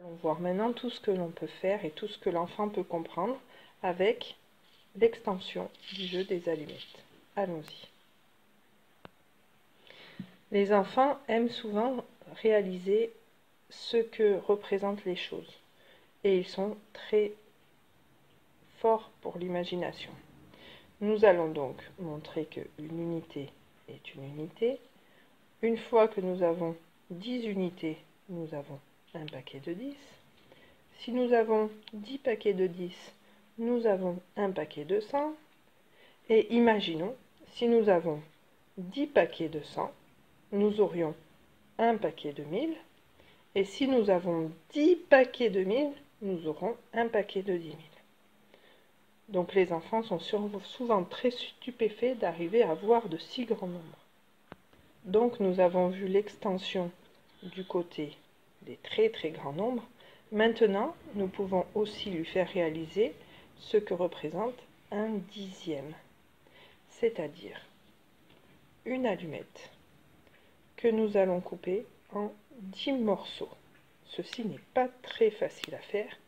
On va voir maintenant tout ce que l'on peut faire et tout ce que l'enfant peut comprendre avec l'extension du jeu des allumettes. Allons-y. Les enfants aiment souvent réaliser ce que représentent les choses et ils sont très forts pour l'imagination. Nous allons donc montrer qu'une unité est une unité. Une fois que nous avons 10 unités, nous avons un paquet de 10. Si nous avons 10 paquets de 10, nous avons un paquet de 100. Et imaginons, si nous avons 10 paquets de 100, nous aurions un paquet de 1000. Et si nous avons 10 paquets de 1000, nous aurons un paquet de 10 000. Donc les enfants sont souvent très stupéfaits d'arriver à voir de si grands nombres. Donc nous avons vu l'extension du côté des très très grands nombres. Maintenant, nous pouvons aussi lui faire réaliser ce que représente un dixième, c'est-à-dire une allumette que nous allons couper en 10 morceaux. Ceci n'est pas très facile à faire,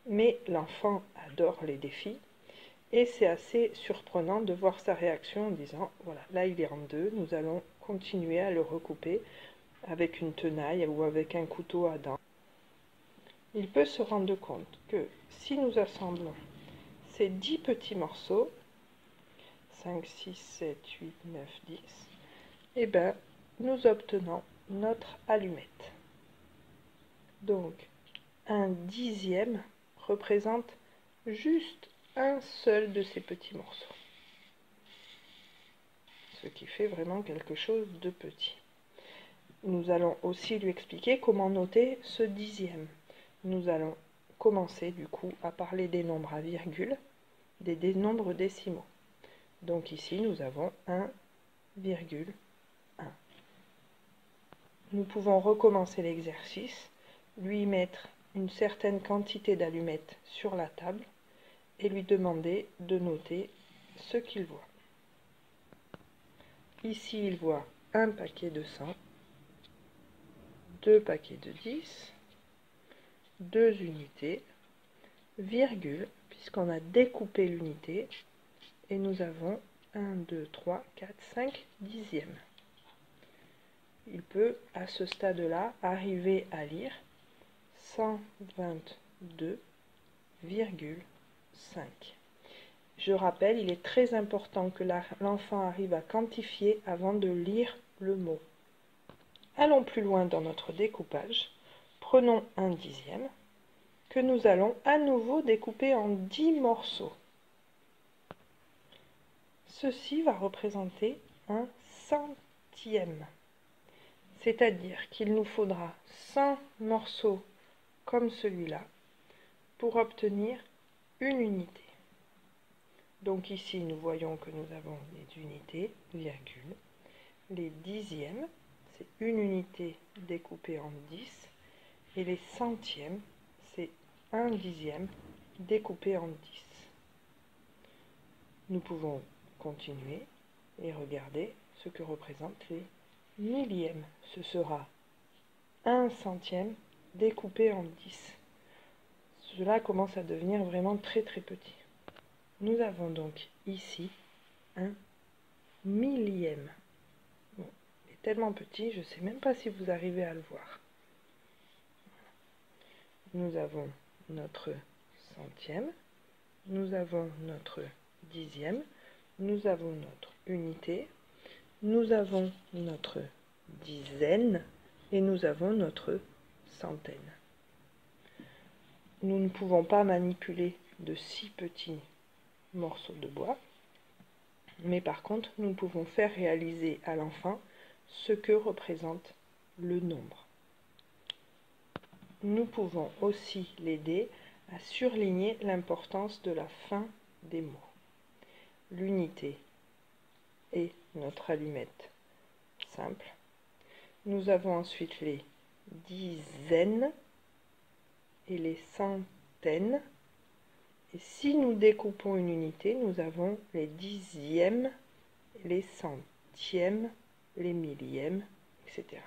mais l'enfant adore les défis et c'est assez surprenant de voir sa réaction en disant voilà, là il est en deux, nous allons continuer à le recouper avec une tenaille ou avec un couteau à dents. Il peut se rendre compte que si nous assemblons ces 10 petits morceaux, 5, 6, 7, 8, 9, 10, et bien nous obtenons notre allumette. Donc un dixième représente juste un seul de ces petits morceaux, ce qui fait vraiment quelque chose de petit. Nous allons aussi lui expliquer comment noter ce dixième. Nous allons commencer du coup à parler des nombres à virgule, des nombres décimaux. Donc ici nous avons 1,1. Nous pouvons recommencer l'exercice, lui mettre une certaine quantité d'allumettes sur la table et lui demander de noter ce qu'il voit. Ici il voit un paquet de 100, deux paquets de 10, deux unités, virgule, puisqu'on a découpé l'unité, et nous avons 1, 2, 3, 4, 5 dixièmes. Il peut, à ce stade-là, arriver à lire 122,5. Je rappelle, il est très important que l'enfant arrive à quantifier avant de lire le mot. Allons plus loin dans notre découpage. Prenons un dixième que nous allons à nouveau découper en 10 morceaux. Ceci va représenter un centième. C'est-à-dire qu'il nous faudra 100 morceaux comme celui-là pour obtenir une unité. Donc ici, nous voyons que nous avons les unités, virgule, les dixièmes, c'est une unité découpée en 10, et les centièmes, c'est un dixième découpé en 10. Nous pouvons continuer et regarder ce que représentent les millièmes. Ce sera un centième découpé en 10. Cela commence à devenir vraiment très très petit. Nous avons donc ici un millième. Bon, il est tellement petit, je ne sais même pas si vous arrivez à le voir. Nous avons notre centième, nous avons notre dixième, nous avons notre unité, nous avons notre dizaine et nous avons notre centaine. Nous ne pouvons pas manipuler de si petits morceaux de bois, mais par contre nous pouvons faire réaliser à l'enfant ce que représente le nombre. Nous pouvons aussi l'aider à surligner l'importance de la fin des mots. L'unité est notre allumette simple. Nous avons ensuite les dizaines et les centaines. Et si nous découpons une unité, nous avons les dixièmes, les centièmes, les millièmes, etc.